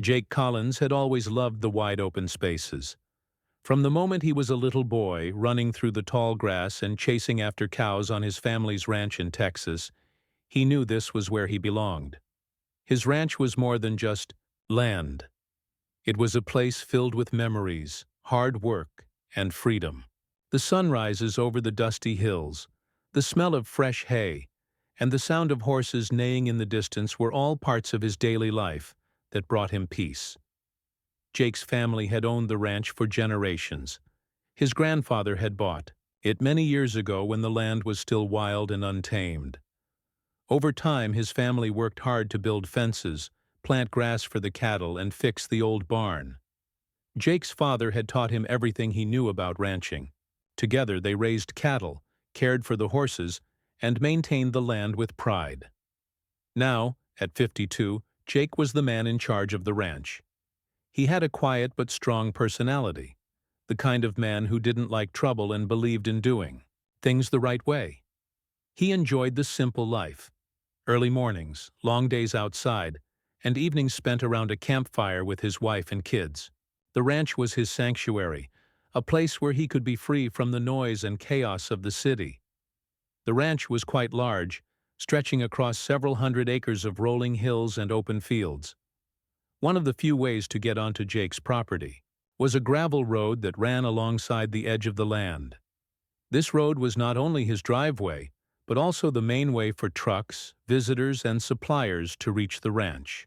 Jake Collins had always loved the wide open spaces. From the moment he was a little boy, running through the tall grass and chasing after cows on his family's ranch in Texas, he knew this was where he belonged. His ranch was more than just land. It was a place filled with memories, hard work, and freedom. The sun rises over the dusty hills, the smell of fresh hay, and the sound of horses neighing in the distance were all parts of his daily life that brought him peace. Jake's family had owned the ranch for generations. His grandfather had bought it many years ago when the land was still wild and untamed. Over time, his family worked hard to build fences, plant grass for the cattle, and fix the old barn. Jake's father had taught him everything he knew about ranching. Together, they raised cattle, cared for the horses, and maintained the land with pride. Now, at 52, Jake was the man in charge of the ranch. He had a quiet but strong personality, the kind of man who didn't like trouble and believed in doing things the right way. He enjoyed the simple life: early mornings, long days outside, and evenings spent around a campfire with his wife and kids. The ranch was his sanctuary, a place where he could be free from the noise and chaos of the city. The ranch was quite large, stretching across several hundred acres of rolling hills and open fields. One of the few ways to get onto Jake's property was a gravel road that ran alongside the edge of the land. This road was not only his driveway, but also the main way for trucks, visitors, and suppliers to reach the ranch.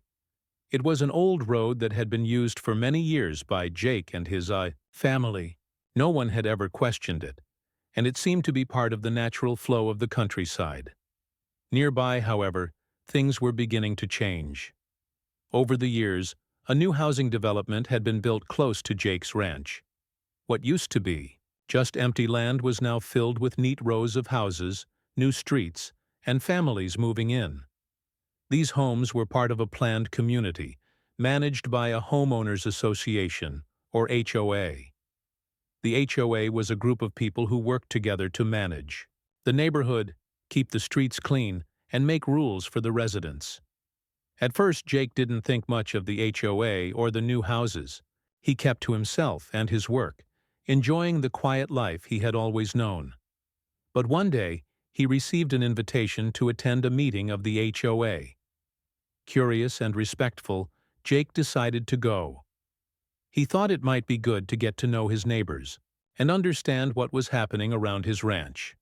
It was an old road that had been used for many years by Jake and his family. No one had ever questioned it, and it seemed to be part of the natural flow of the countryside. Nearby, however, things were beginning to change. Over the years, a new housing development had been built close to Jake's ranch. What used to be just empty land was now filled with neat rows of houses, new streets, and families moving in. These homes were part of a planned community, managed by a homeowners association, or HOA. The HOA was a group of people who worked together to manage the neighborhood, keep the streets clean, and make rules for the residents. At first, Jake didn't think much of the HOA or the new houses. He kept to himself and his work, enjoying the quiet life he had always known. But one day, he received an invitation to attend a meeting of the HOA. Curious and respectful, Jake decided to go. He thought it might be good to get to know his neighbors and understand what was happening around his ranch.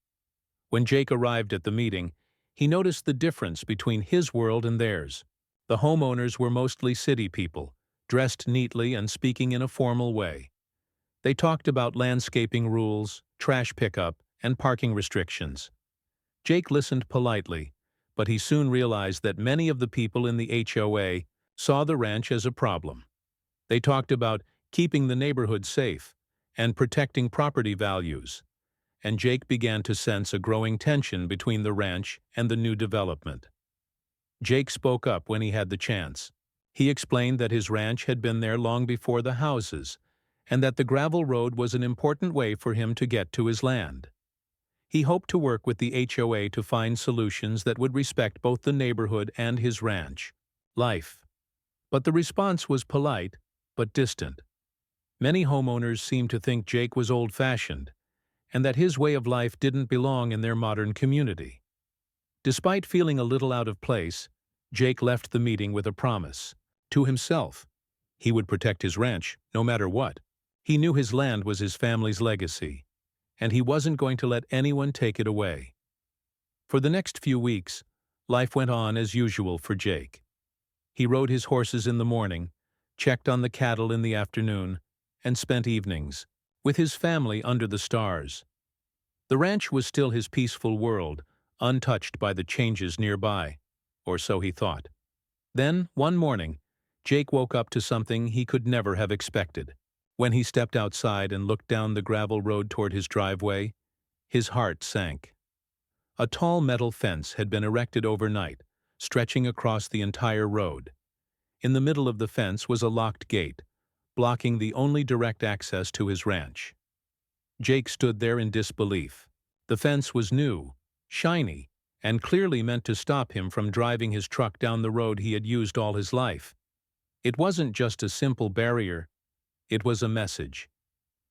When Jake arrived at the meeting, he noticed the difference between his world and theirs. The homeowners were mostly city people, dressed neatly and speaking in a formal way. They talked about landscaping rules, trash pickup, and parking restrictions. Jake listened politely, but he soon realized that many of the people in the HOA saw the ranch as a problem. They talked about keeping the neighborhood safe and protecting property values, and Jake began to sense a growing tension between the ranch and the new development. Jake spoke up when he had the chance. He explained that his ranch had been there long before the houses, and that the gravel road was an important way for him to get to his land. He hoped to work with the HOA to find solutions that would respect both the neighborhood and his ranch life. But the response was polite, but distant. Many homeowners seemed to think Jake was old-fashioned, and that his way of life didn't belong in their modern community. Despite feeling a little out of place, Jake left the meeting with a promise to himself. He would protect his ranch, no matter what. He knew his land was his family's legacy, and he wasn't going to let anyone take it away. For the next few weeks, life went on as usual for Jake. He rode his horses in the morning, checked on the cattle in the afternoon, and spent evenings with his family under the stars. The ranch was still his peaceful world, untouched by the changes nearby, or so he thought. Then, one morning, Jake woke up to something he could never have expected. When he stepped outside and looked down the gravel road toward his driveway, his heart sank. A tall metal fence had been erected overnight, stretching across the entire road. In the middle of the fence was a locked gate, blocking the only direct access to his ranch. Jake stood there in disbelief. The fence was new, shiny, and clearly meant to stop him from driving his truck down the road he had used all his life. It wasn't just a simple barrier, it was a message.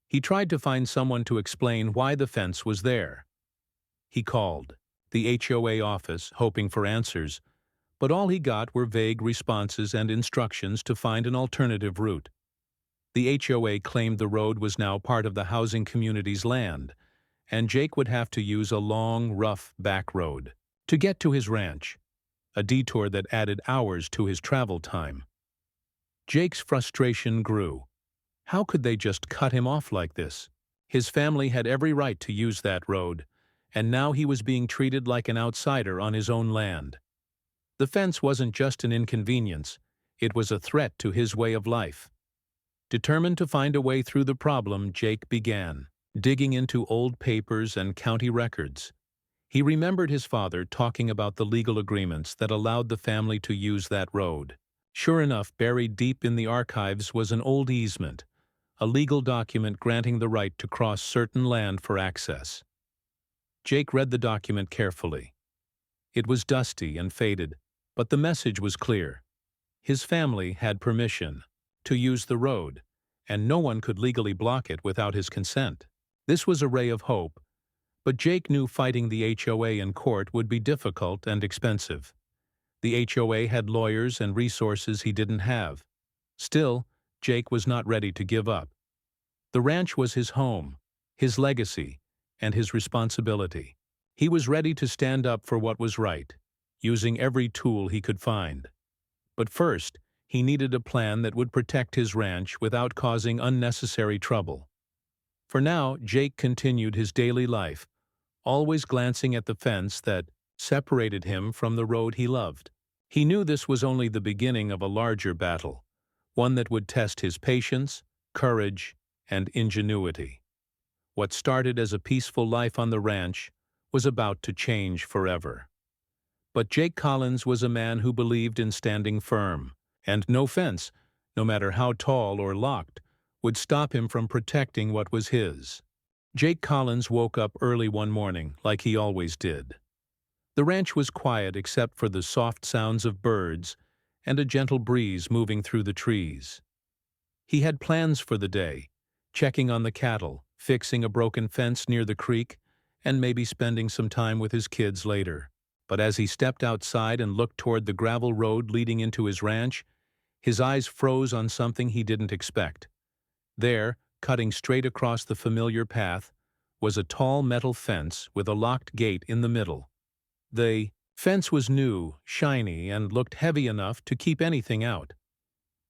He tried to find someone to explain why the fence was there. He called the HOA office, hoping for answers, but all he got were vague responses and instructions to find an alternative route. The HOA claimed the road was now part of the housing community's land, and Jake would have to use a long, rough back road to get to his ranch, a detour that added hours to his travel time. Jake's frustration grew. How could they just cut him off like this? His family had every right to use that road, and now he was being treated like an outsider on his own land. The fence wasn't just an inconvenience, it was a threat to his way of life. Determined to find a way through the problem, Jake began digging into old papers and county records. He remembered his father talking about the legal agreements that allowed the family to use that road. Sure enough, buried deep in the archives was an old easement, a legal document granting the right to cross certain land for access. Jake read the document carefully. It was dusty and faded, but the message was clear. His family had permission to use the road, and no one could legally block it without his consent. This was a ray of hope, but Jake knew fighting the HOA in court would be difficult and expensive. The HOA had lawyers and resources he didn't have. Still, Jake was not ready to give up. The ranch was his home, his legacy, and his responsibility. He was ready to stand up for what was right, using every tool he could find. But first, he needed a plan that would protect his ranch without causing unnecessary trouble. For now, Jake continued his daily life, always glancing at the fence that separated him from the road he loved. He knew this was only the beginning of a larger battle, one that would test his patience, courage, and ingenuity. What started as a peaceful life on the ranch was about to change forever. But Jake Collins was a man who believed in standing firm, and no fence, no matter how tall or locked, would stop him from protecting what was his. Jake Collins woke up early one morning, like he always did. The ranch was quiet except for the soft sounds of birds and a gentle breeze moving through the trees. He had plans for the day, checking on the cattle, fixing a broken fence near the creek, and maybe spending some time with his kids later. But as he stepped outside and looked toward the gravel road leading into his ranch, his eyes froze on something he didn't expect. There, cutting straight across the familiar path, was a tall metal fence with a locked gate in the middle. The fence was new, shiny, and looked heavy enough to keep anything out.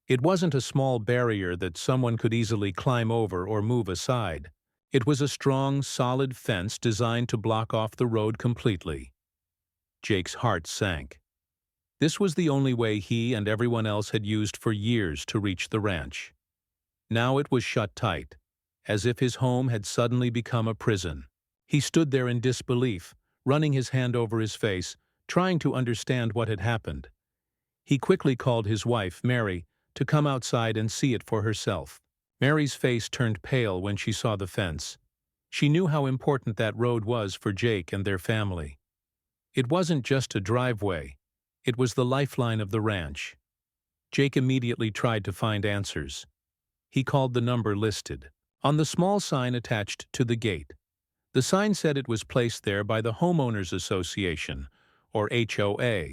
It wasn't a small barrier that someone could easily climb over or move aside. It was a strong, solid fence designed to block off the road completely. Jake's heart sank. This was the only way he and everyone else had used for years to reach the ranch. Now it was shut tight, as if his home had suddenly become a prison. He stood there in disbelief, running his hand over his face, trying to understand what had happened. He quickly called his wife, Mary, to come outside and see it for herself. Mary's face turned pale when she saw the fence. She knew how important that road was for Jake and their family. It wasn't just a driveway. It was the lifeline of the ranch. Jake immediately tried to find answers. He called the number listed on the small sign attached to the gate. The sign said it was placed there by the Homeowners Association, or HOA,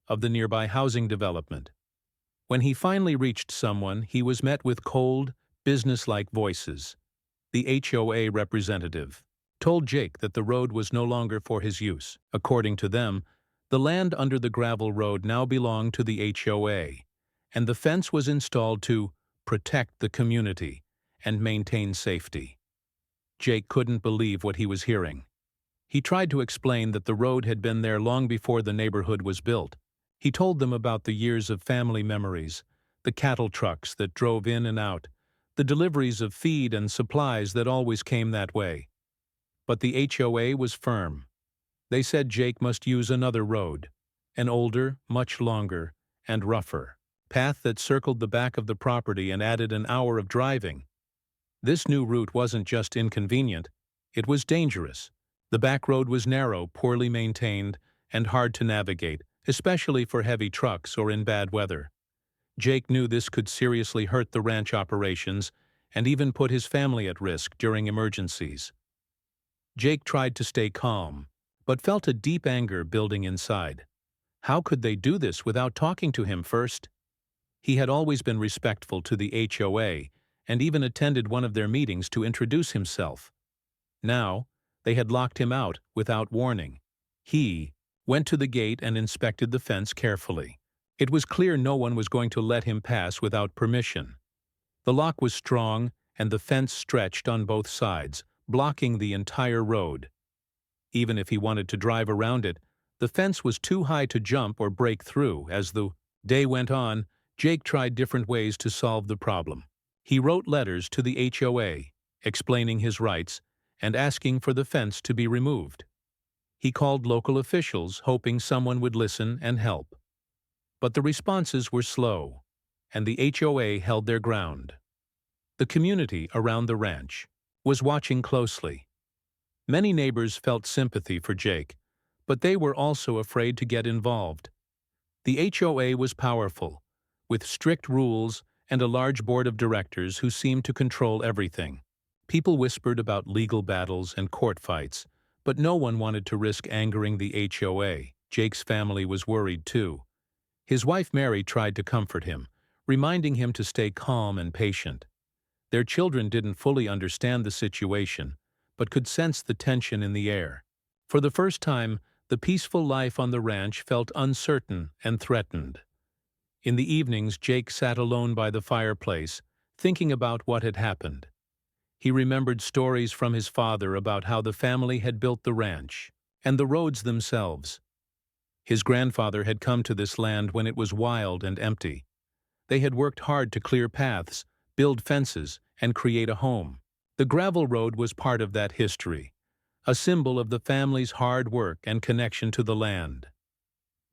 of the nearby housing development. When he finally reached someone, he was met with cold, businesslike voices. The HOA representative told Jake that the road was no longer for his use. According to them, the land under the gravel road now belonged to the HOA, and the fence was installed to protect the community and maintain safety. Jake couldn't believe what he was hearing. He tried to explain that the road had been there long before the neighborhood was built. He told them about the years of family memories, the cattle trucks that drove in and out, the deliveries of feed and supplies that always came that way. But the HOA was firm. They said Jake must use another road, an older, much longer, and rougher path that circled the back of the property and added an hour of driving. This new route wasn't just inconvenient, it was dangerous. The back road was narrow, poorly maintained, and hard to navigate, especially for heavy trucks or in bad weather. Jake knew this could seriously hurt the ranch operations and even put his family at risk during emergencies. Jake tried to stay calm, but felt a deep anger building inside. How could they do this without talking to him first? He had always been respectful to the HOA and even attended one of their meetings to introduce himself. Now, they had locked him out without warning. He went to the gate and inspected the fence carefully. It was clear no one was going to let him pass without permission. The lock was strong and the fence stretched on both sides, blocking the entire road. Even if he wanted to drive around it, the fence was too high to jump or break through. As the day went on, Jake tried different ways to solve the problem. He wrote letters to the HOA, explaining his rights and asking for the fence to be removed. He called local officials, hoping someone would listen and help. But the responses were slow, and the HOA held their ground. The community around the ranch was watching closely. Many neighbors felt sympathy for Jake, but they were also afraid to get involved. The HOA was powerful, with strict rules and a large board of directors who seemed to control everything. People whispered about legal battles and court fights, but no one wanted to risk angering the HOA. Jake's family was worried too. His wife Mary tried to comfort him, reminding him to stay calm and patient. Their children didn't fully understand the situation, but could sense the tension in the air. For the first time, the peaceful life on the ranch felt uncertain and threatened. In the evenings, Jake sat alone by the fireplace, thinking about what had happened. He remembered stories from his father about how the family had built the ranch and the roads themselves. His grandfather had come to this land when it was wild and empty. They had worked hard to clear paths, build fences, and create a home. The gravel road was part of that history, a symbol of the family's hard work and connection to the land.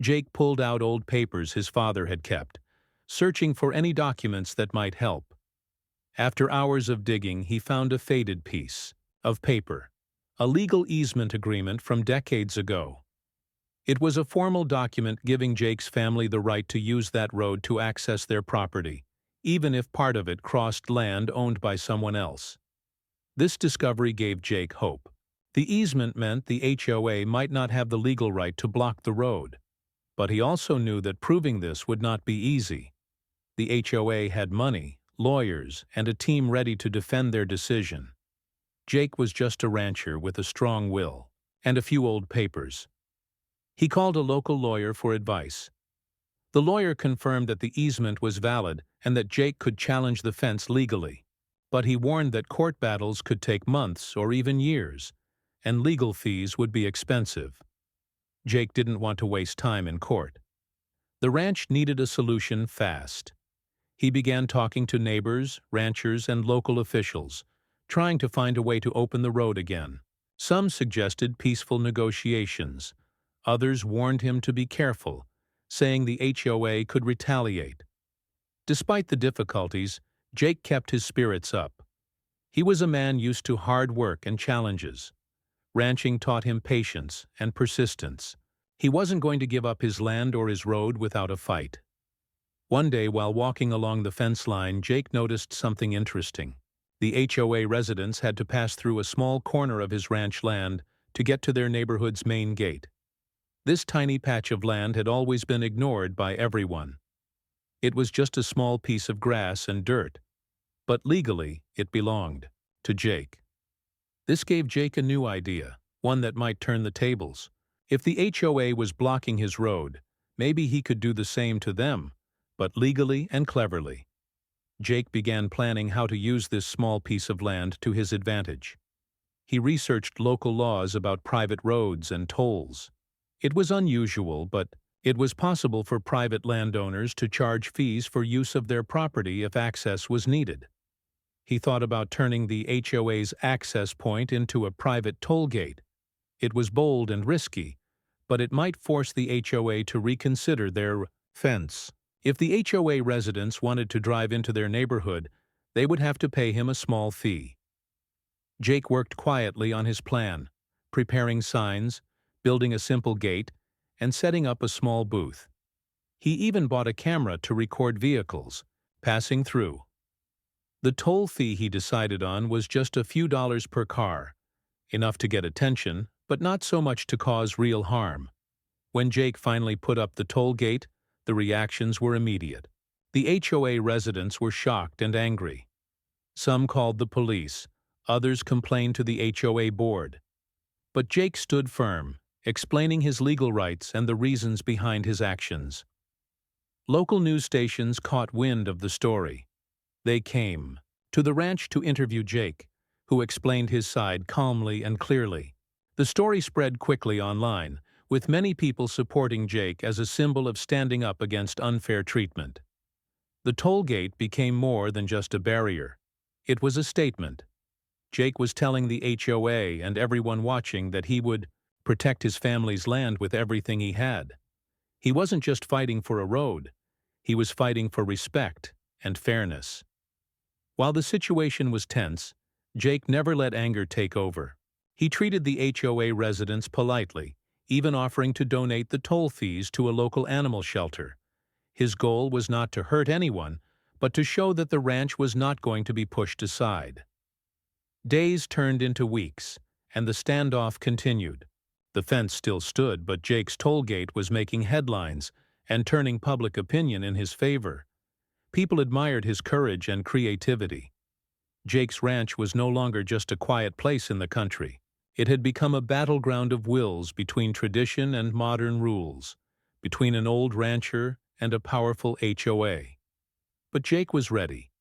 Jake pulled out old papers his father had kept, searching for any documents that might help. After hours of digging, he found a faded piece of paper, a legal easement agreement from decades ago. It was a formal document giving Jake's family the right to use that road to access their property, even if part of it crossed land owned by someone else. This discovery gave Jake hope. The easement meant the HOA might not have the legal right to block the road, but he also knew that proving this would not be easy. The HOA had money, lawyers, and a team ready to defend their decision. Jake was just a rancher with a strong will and a few old papers. He called a local lawyer for advice. The lawyer confirmed that the easement was valid and that Jake could challenge the fence legally, but he warned that court battles could take months or even years, and legal fees would be expensive. Jake didn't want to waste time in court. The ranch needed a solution fast. He began talking to neighbors, ranchers, and local officials, trying to find a way to open the road again. Some suggested peaceful negotiations. Others warned him to be careful, saying the HOA could retaliate. Despite the difficulties, Jake kept his spirits up. He was a man used to hard work and challenges. Ranching taught him patience and persistence. He wasn't going to give up his land or his road without a fight. One day, while walking along the fence line, Jake noticed something interesting. The HOA residents had to pass through a small corner of his ranch land to get to their neighborhood's main gate. This tiny patch of land had always been ignored by everyone. It was just a small piece of grass and dirt, but legally it belonged to Jake. This gave Jake a new idea, one that might turn the tables. If the HOA was blocking his road, maybe he could do the same to them, but legally and cleverly. Jake began planning how to use this small piece of land to his advantage. He researched local laws about private roads and tolls. It was unusual, but it was possible for private landowners to charge fees for use of their property if access was needed. He thought about turning the HOA's access point into a private toll gate. It was bold and risky, but it might force the HOA to reconsider their fence. If the HOA residents wanted to drive into their neighborhood, they would have to pay him a small fee. Jake worked quietly on his plan, preparing signs, building a simple gate, and setting up a small booth. He even bought a camera to record vehicles passing through. The toll fee he decided on was just a few dollars per car, enough to get attention, but not so much to cause real harm. When Jake finally put up the toll gate, the reactions were immediate. The HOA residents were shocked and angry. Some called the police, others complained to the HOA board. But Jake stood firm, explaining his legal rights and the reasons behind his actions. Local news stations caught wind of the story. They came to the ranch to interview Jake, who explained his side calmly and clearly. The story spread quickly online, with many people supporting Jake as a symbol of standing up against unfair treatment. The toll gate became more than just a barrier. It was a statement. Jake was telling the HOA and everyone watching that he would protect his family's land with everything he had. He wasn't just fighting for a road. He was fighting for respect and fairness. While the situation was tense, Jake never let anger take over. He treated the HOA residents politely, even offering to donate the toll fees to a local animal shelter. His goal was not to hurt anyone, but to show that the ranch was not going to be pushed aside. Days turned into weeks, and the standoff continued. The fence still stood, but Jake's toll gate was making headlines and turning public opinion in his favor. People admired his courage and creativity. Jake's ranch was no longer just a quiet place in the country. It had become a battleground of wills between tradition and modern rules, between an old rancher and a powerful HOA. But Jake was ready.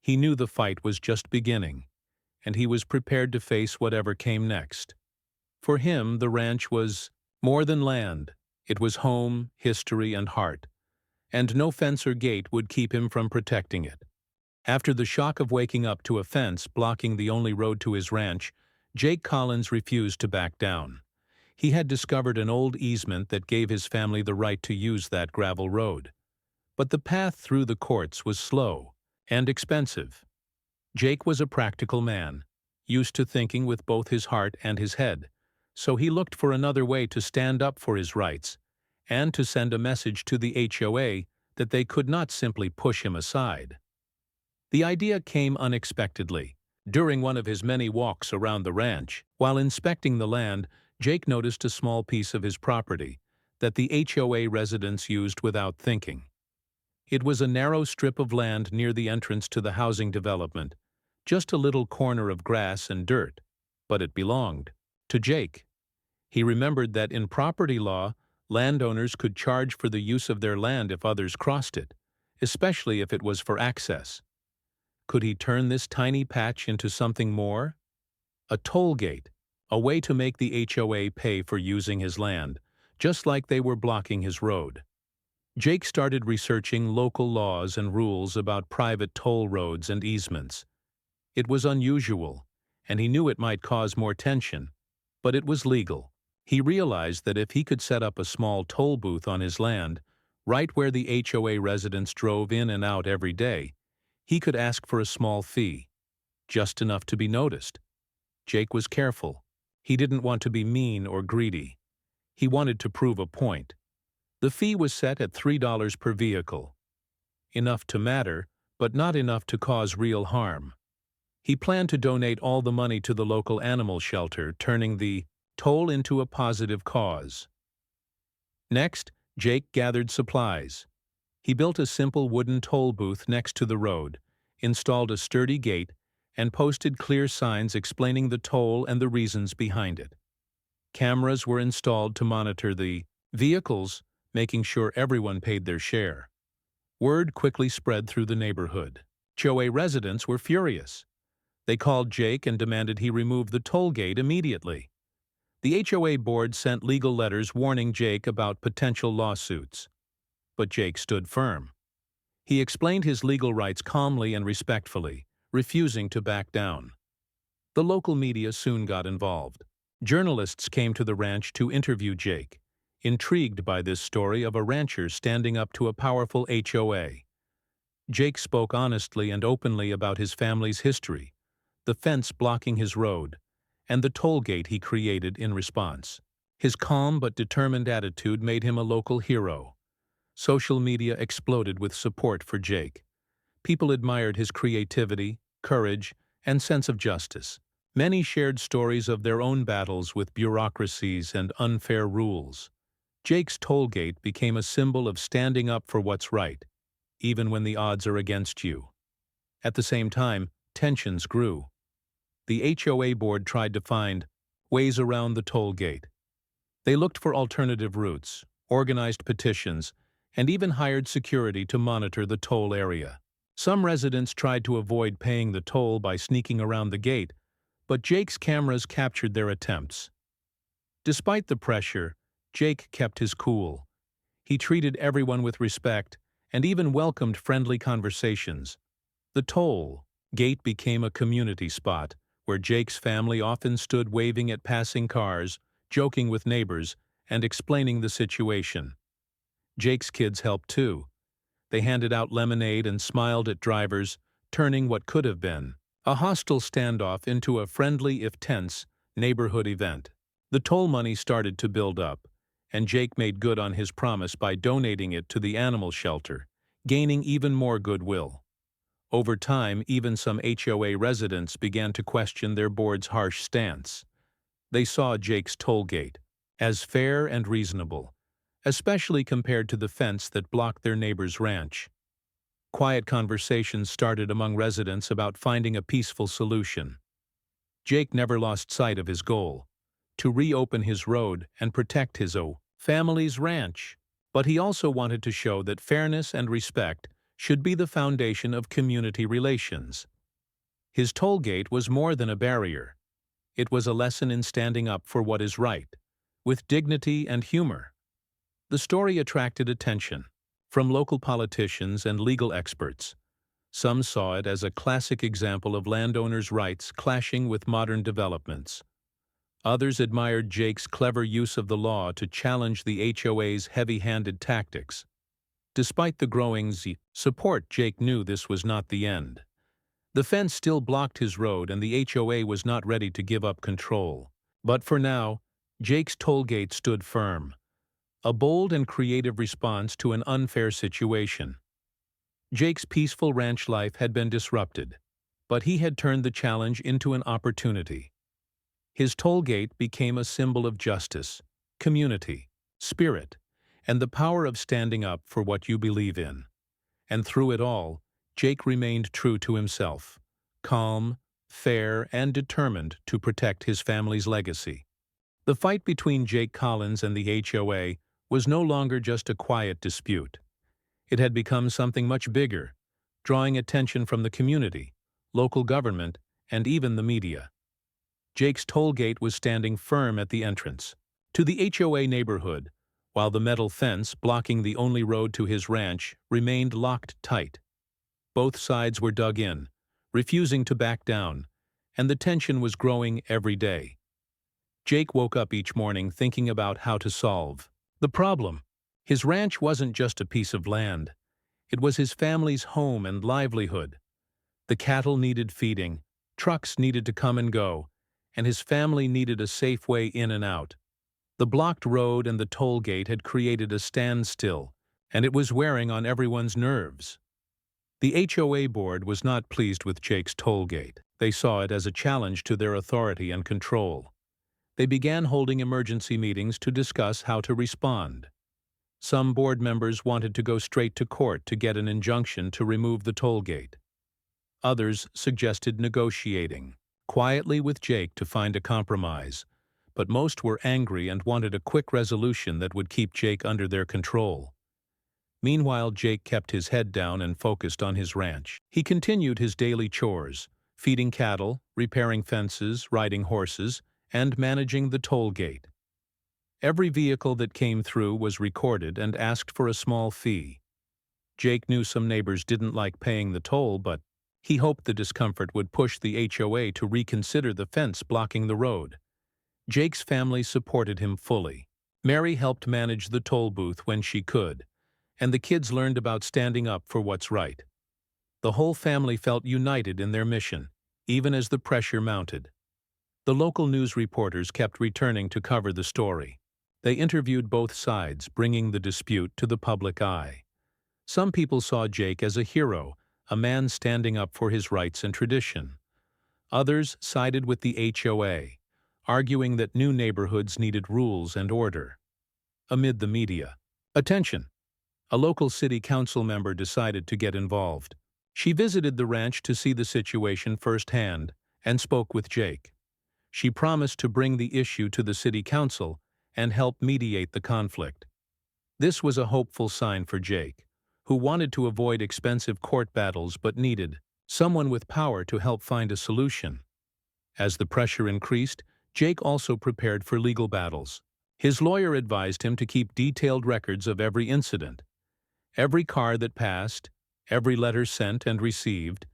He knew the fight was just beginning, and he was prepared to face whatever came next. For him, the ranch was more than land. It was home, history, and heart, and no fence or gate would keep him from protecting it. After the shock of waking up to a fence blocking the only road to his ranch, Jake Collins refused to back down. He had discovered an old easement that gave his family the right to use that gravel road. But the path through the courts was slow and expensive. Jake was a practical man, used to thinking with both his heart and his head, so he looked for another way to stand up for his rights and to send a message to the HOA that they could not simply push him aside. The idea came unexpectedly. During one of his many walks around the ranch, while inspecting the land, Jake noticed a small piece of his property that the HOA residents used without thinking. It was a narrow strip of land near the entrance to the housing development, just a little corner of grass and dirt, but it belonged to Jake. He remembered that in property law, landowners could charge for the use of their land if others crossed it, especially if it was for access. Could he turn this tiny patch into something more? A toll gate, a way to make the HOA pay for using his land, just like they were blocking his road. Jake started researching local laws and rules about private toll roads and easements. It was unusual, and he knew it might cause more tension, but it was legal. He realized that if he could set up a small toll booth on his land, right where the HOA residents drove in and out every day, he could ask for a small fee, just enough to be noticed. Jake was careful. He didn't want to be mean or greedy. He wanted to prove a point. The fee was set at $3 per vehicle. Enough to matter, but not enough to cause real harm. He planned to donate all the money to the local animal shelter, turning the toll into a positive cause. Next, Jake gathered supplies. He built a simple wooden toll booth next to the road, installed a sturdy gate, and posted clear signs explaining the toll and the reasons behind it. Cameras were installed to monitor the vehicles, making sure everyone paid their share. Word quickly spread through the neighborhood. HOA residents were furious. They called Jake and demanded he remove the toll gate immediately. The HOA board sent legal letters warning Jake about potential lawsuits. But Jake stood firm. He explained his legal rights calmly and respectfully, refusing to back down. The local media soon got involved. Journalists came to the ranch to interview Jake, intrigued by this story of a rancher standing up to a powerful HOA. Jake spoke honestly and openly about his family's history, the fence blocking his road, and the toll gate he created in response. His calm but determined attitude made him a local hero. Social media exploded with support for Jake. People admired his creativity, courage, and sense of justice. Many shared stories of their own battles with bureaucracies and unfair rules. Jake's tollgate became a symbol of standing up for what's right, even when the odds are against you. At the same time, tensions grew. The HOA board tried to find ways around the toll gate. They looked for alternative routes, organized petitions, and even hired security to monitor the toll area. Some residents tried to avoid paying the toll by sneaking around the gate, but Jake's cameras captured their attempts. Despite the pressure, Jake kept his cool. He treated everyone with respect and even welcomed friendly conversations. The toll gate became a community spot where Jake's family often stood waving at passing cars, joking with neighbors, and explaining the situation. Jake's kids helped too. They handed out lemonade and smiled at drivers, turning what could have been a hostile standoff into a friendly, if tense, neighborhood event. The toll money started to build up, and Jake made good on his promise by donating it to the animal shelter, gaining even more goodwill. Over time, even some HOA residents began to question their board's harsh stance. They saw Jake's toll gate as fair and reasonable, especially compared to the fence that blocked their neighbor's ranch. Quiet conversations started among residents about finding a peaceful solution. Jake never lost sight of his goal, to reopen his road and protect his family's ranch. But he also wanted to show that fairness and respect should be the foundation of community relations. His toll gate was more than a barrier. It was a lesson in standing up for what is right, with dignity and humor. The story attracted attention from local politicians and legal experts. Some saw it as a classic example of landowners' rights clashing with modern developments. Others admired Jake's clever use of the law to challenge the HOA's heavy-handed tactics. Despite the growing support, Jake knew this was not the end. The fence still blocked his road and the HOA was not ready to give up control. But for now, Jake's toll gate stood firm, a bold and creative response to an unfair situation. Jake's peaceful ranch life had been disrupted, but he had turned the challenge into an opportunity. His toll gate became a symbol of justice, community, spirit, and the power of standing up for what you believe in. And through it all, Jake remained true to himself, calm, fair, and determined to protect his family's legacy. The fight between Jake Collins and the HOA was no longer just a quiet dispute. It had become something much bigger, drawing attention from the community, local government, and even the media. Jake's toll gate was standing firm at the entrance to the HOA neighborhood, while the metal fence blocking the only road to his ranch remained locked tight. Both sides were dug in, refusing to back down, and the tension was growing every day. Jake woke up each morning thinking about how to solve the problem. His ranch wasn't just a piece of land. It was his family's home and livelihood. The cattle needed feeding, trucks needed to come and go, and his family needed a safe way in and out. The blocked road and the toll gate had created a standstill, and it was wearing on everyone's nerves. The HOA board was not pleased with Jake's toll gate. They saw it as a challenge to their authority and control. They began holding emergency meetings to discuss how to respond. Some board members wanted to go straight to court to get an injunction to remove the toll gate. Others suggested negotiating quietly with Jake to find a compromise, but most were angry and wanted a quick resolution that would keep Jake under their control. Meanwhile, Jake kept his head down and focused on his ranch. He continued his daily chores, feeding cattle, repairing fences, riding horses, and managing the toll gate. Every vehicle that came through was recorded and asked for a small fee. Jake knew some neighbors didn't like paying the toll, but he hoped the discomfort would push the HOA to reconsider the fence blocking the road. Jake's family supported him fully. Mary helped manage the toll booth when she could, and the kids learned about standing up for what's right. The whole family felt united in their mission, even as the pressure mounted. The local news reporters kept returning to cover the story. They interviewed both sides, bringing the dispute to the public eye. Some people saw Jake as a hero, a man standing up for his rights and tradition. Others sided with the HOA, arguing that new neighborhoods needed rules and order. Amid the media attention, a local city council member decided to get involved. She visited the ranch to see the situation firsthand and spoke with Jake. She promised to bring the issue to the city council and help mediate the conflict. This was a hopeful sign for Jake, who wanted to avoid expensive court battles but needed someone with power to help find a solution. As the pressure increased, Jake also prepared for legal battles. His lawyer advised him to keep detailed records of every incident, every car that passed, every letter sent and received,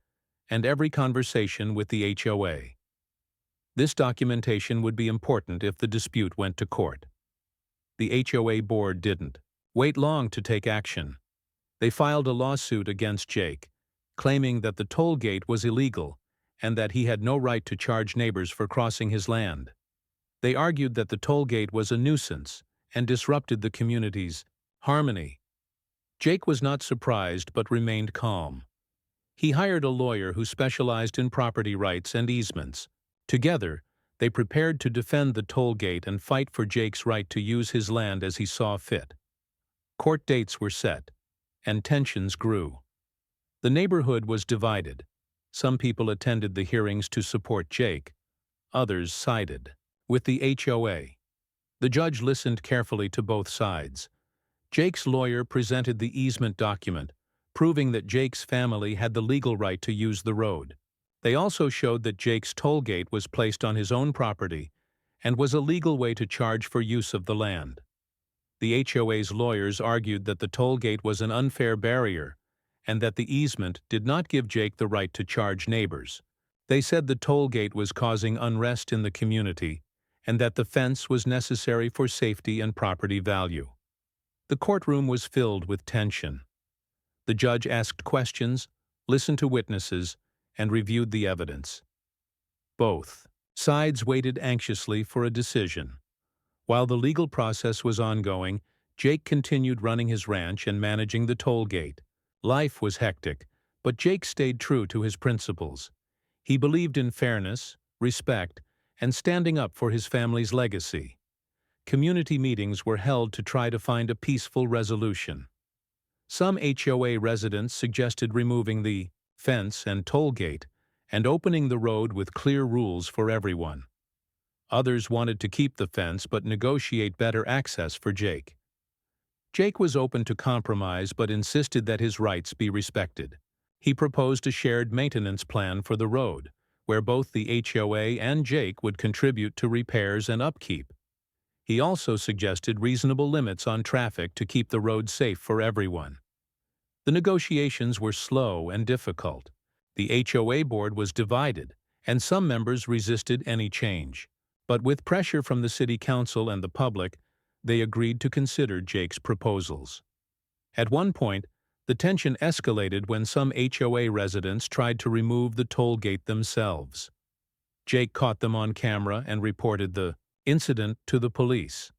and every conversation with the HOA. This documentation would be important if the dispute went to court. The HOA board didn't wait long to take action. They filed a lawsuit against Jake, claiming that the toll gate was illegal and that he had no right to charge neighbors for crossing his land. They argued that the toll gate was a nuisance and disrupted the community's harmony. Jake was not surprised but remained calm. He hired a lawyer who specialized in property rights and easements. Together, they prepared to defend the toll gate and fight for Jake's right to use his land as he saw fit. Court dates were set, and tensions grew. The neighborhood was divided. Some people attended the hearings to support Jake. Others sided with the HOA. The judge listened carefully to both sides. Jake's lawyer presented the easement document, proving that Jake's family had the legal right to use the road. They also showed that Jake's toll gate was placed on his own property and was a legal way to charge for use of the land. The HOA's lawyers argued that the toll gate was an unfair barrier and that the easement did not give Jake the right to charge neighbors. They said the toll gate was causing unrest in the community and that the fence was necessary for safety and property value. The courtroom was filled with tension. The judge asked questions, listened to witnesses, and reviewed the evidence. Both sides waited anxiously for a decision. While the legal process was ongoing, Jake continued running his ranch and managing the toll gate. Life was hectic, but Jake stayed true to his principles. He believed in fairness, respect, and standing up for his family's legacy. Community meetings were held to try to find a peaceful resolution. Some HOA residents suggested removing the fence and toll gate and opening the road with clear rules for everyone. Others wanted to keep the fence but negotiate better access for Jake. Jake was open to compromise but insisted that his rights be respected. He proposed a shared maintenance plan for the road, where both the HOA and Jake would contribute to repairs and upkeep. He also suggested reasonable limits on traffic to keep the road safe for everyone. The negotiations were slow and difficult. The HOA board was divided, and some members resisted any change. But with pressure from the city council and the public, they agreed to consider Jake's proposals. At one point, the tension escalated when some HOA residents tried to remove the toll gate themselves. Jake caught them on camera and reported the incident to the police.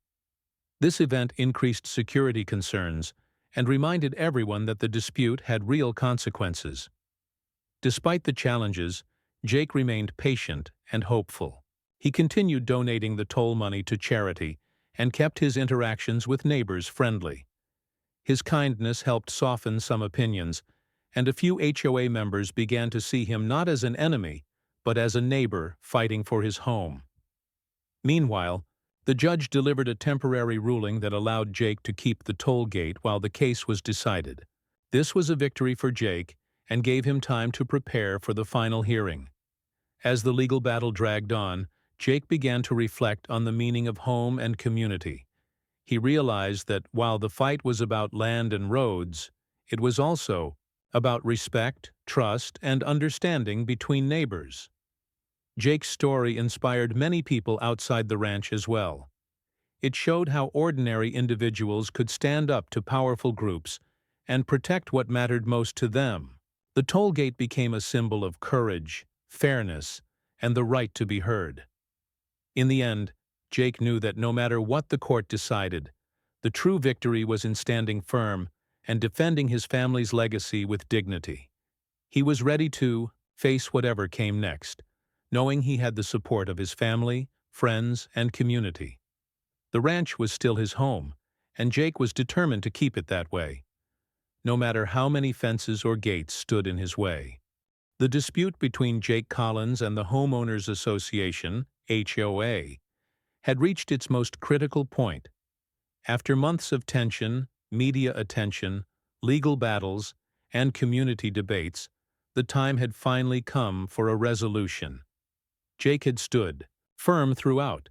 This event increased security concerns and reminded everyone that the dispute had real consequences. Despite the challenges, Jake remained patient and hopeful. He continued donating the toll money to charity and kept his interactions with neighbors friendly. His kindness helped soften some opinions, and a few HOA members began to see him not as an enemy, but as a neighbor fighting for his home. Meanwhile, the judge delivered a temporary ruling that allowed Jake to keep the toll gate while the case was decided. This was a victory for Jake and gave him time to prepare for the final hearing. As the legal battle dragged on, Jake began to reflect on the meaning of home and community. He realized that while the fight was about land and roads, it was also about respect, trust, and understanding between neighbors. Jake's story inspired many people outside the ranch as well. It showed how ordinary individuals could stand up to powerful groups and protect what mattered most to them. The toll gate became a symbol of courage, fairness, and the right to be heard. In the end, Jake knew that no matter what the court decided, the true victory was in standing firm and defending his family's legacy with dignity. He was ready to face whatever came next, knowing he had the support of his family, friends, and community. The ranch was still his home, and Jake was determined to keep it that way, no matter how many fences or gates stood in his way. The dispute between Jake Collins and the Homeowners Association, HOA, had reached its most critical point. After months of tension, media attention, legal battles, and community debates, the time had finally come for a resolution. Jake had stood firm throughout,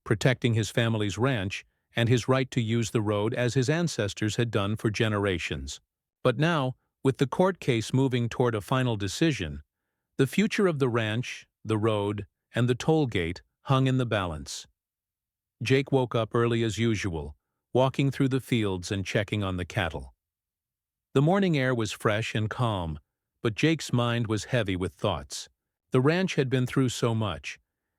protecting his family's ranch and his right to use the road as his ancestors had done for generations. But now, with the court case moving toward a final decision, the future of the ranch, the road, and the toll gate hung in the balance. Jake woke up early as usual, walking through the fields and checking on the cattle. The morning air was fresh and calm, but Jake's mind was heavy with thoughts. The ranch had been through so much,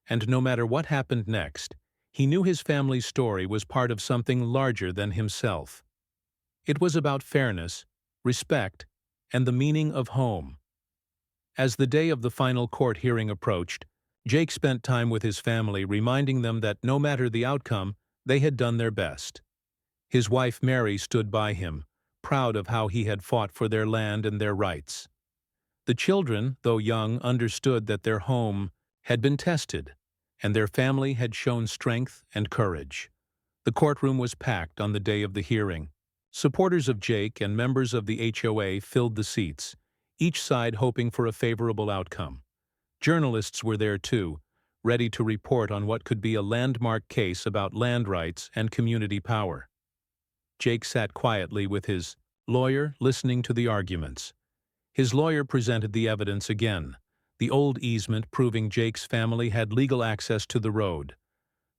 and no matter what happened next, he knew his family's story was part of something larger than himself. It was about fairness, respect, and the meaning of home. As the day of the final court hearing approached, Jake spent time with his family, reminding them that no matter the outcome, they had done their best. His wife Mary stood by him, proud of how he had fought for their land and their rights. The children, though young, understood that their home had been tested, and their family had shown strength and courage. The courtroom was packed on the day of the hearing. Supporters of Jake and members of the HOA filled the seats, each side hoping for a favorable outcome. Journalists were there too, ready to report on what could be a landmark case about land rights and community power. Jake sat quietly with his lawyer, listening to the arguments. His lawyer presented the evidence again, the old easement proving Jake's family had legal access to the road,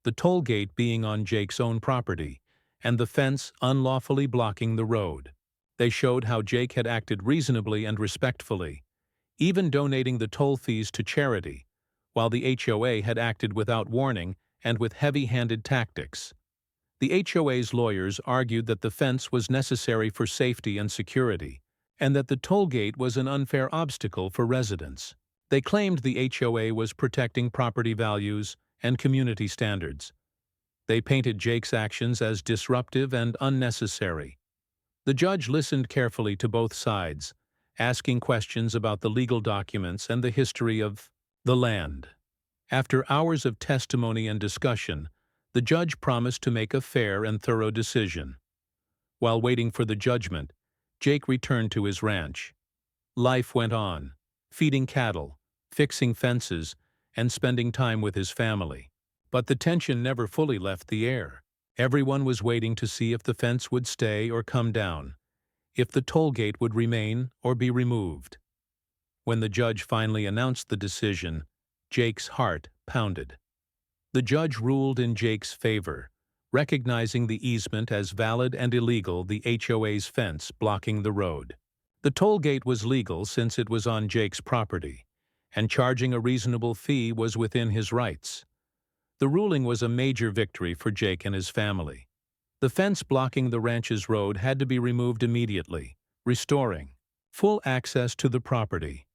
the toll gate being on Jake's own property, and the fence unlawfully blocking the road. They showed how Jake had acted reasonably and respectfully, even donating the toll fees to charity, while the HOA had acted without warning and with heavy-handed tactics. The HOA's lawyers argued that the fence was necessary for safety and security, and that the toll gate was an unfair obstacle for residents. They claimed the HOA was protecting property values and community standards. They painted Jake's actions as disruptive and unnecessary. The judge listened carefully to both sides, asking questions about the legal documents and the history of the land. After hours of testimony and discussion, the judge promised to make a fair and thorough decision. While waiting for the judgment, Jake returned to his ranch. Life went on, feeding cattle, fixing fences, and spending time with his family. But the tension never fully left the air. Everyone was waiting to see if the fence would stay or come down, if the toll gate would remain or be removed. When the judge finally announced the decision, Jake's heart pounded. The judge ruled in Jake's favor, recognizing the easement as valid and illegal, the HOA's fence blocking the road. The toll gate was legal since it was on Jake's property, and charging a reasonable fee was within his rights. The ruling was a major victory for Jake and his family. The fence blocking the ranch's road had to be removed immediately, restoring full access to the property.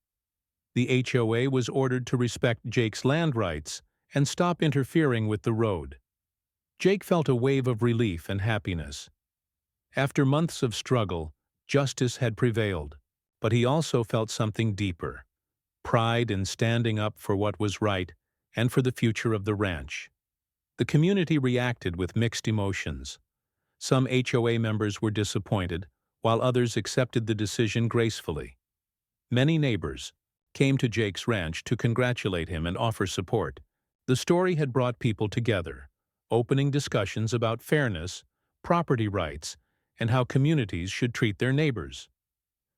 The HOA was ordered to respect Jake's land rights and stop interfering with the road. Jake felt a wave of relief and happiness. After months of struggle, justice had prevailed, but he also felt something deeper: pride in standing up for what was right and for the future of the ranch. The community reacted with mixed emotions. Some HOA members were disappointed, while others accepted the decision gracefully. Many neighbors came to Jake's ranch to congratulate him and offer support. The story had brought people together, opening discussions about fairness, property rights, and how communities should treat their neighbors.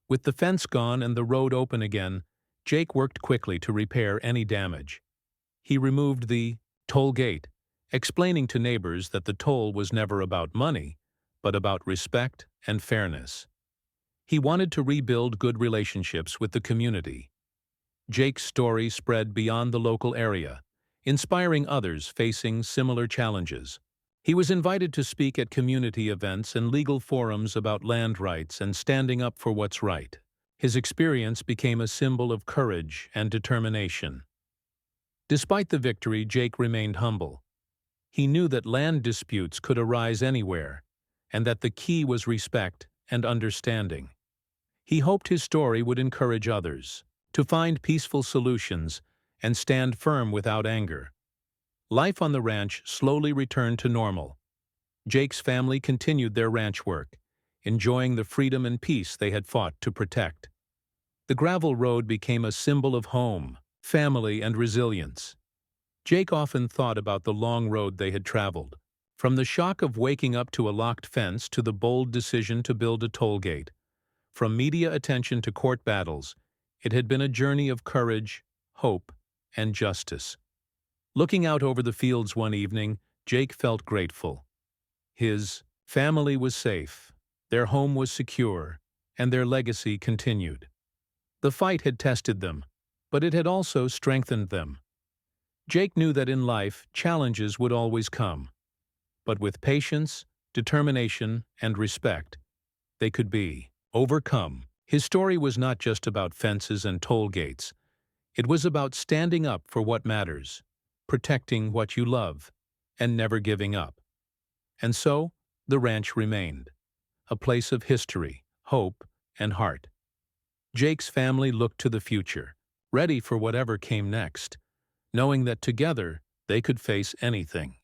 With the fence gone and the road open again, Jake worked quickly to repair any damage. He removed the toll gate, explaining to neighbors that the toll was never about money, but about respect and fairness. He wanted to rebuild good relationships with the community. Jake's story spread beyond the local area, inspiring others facing similar challenges. He was invited to speak at community events and legal forums about land rights and standing up for what's right. His experience became a symbol of courage and determination. Despite the victory, Jake remained humble. He knew that land disputes could arise anywhere, and that the key was respect and understanding. He hoped his story would encourage others to find peaceful solutions and stand firm without anger. Life on the ranch slowly returned to normal. Jake's family continued their ranch work, enjoying the freedom and peace they had fought to protect. The gravel road became a symbol of home, family, and resilience. Jake often thought about the long road they had traveled, from the shock of waking up to a locked fence to the bold decision to build a toll gate. From media attention to court battles, it had been a journey of courage, hope, and justice. Looking out over the fields one evening, Jake felt grateful. His family was safe, their home was secure, and their legacy continued. The fight had tested them, but it had also strengthened them. Jake knew that in life, challenges would always come. But with patience, determination, and respect, they could be overcome. His story was not just about fences and toll gates. It was about standing up for what matters, protecting what you love, and never giving up. And so, the ranch remained, a place of history, hope, and heart. Jake's family looked to the future, ready for whatever came next, knowing that together they could face anything.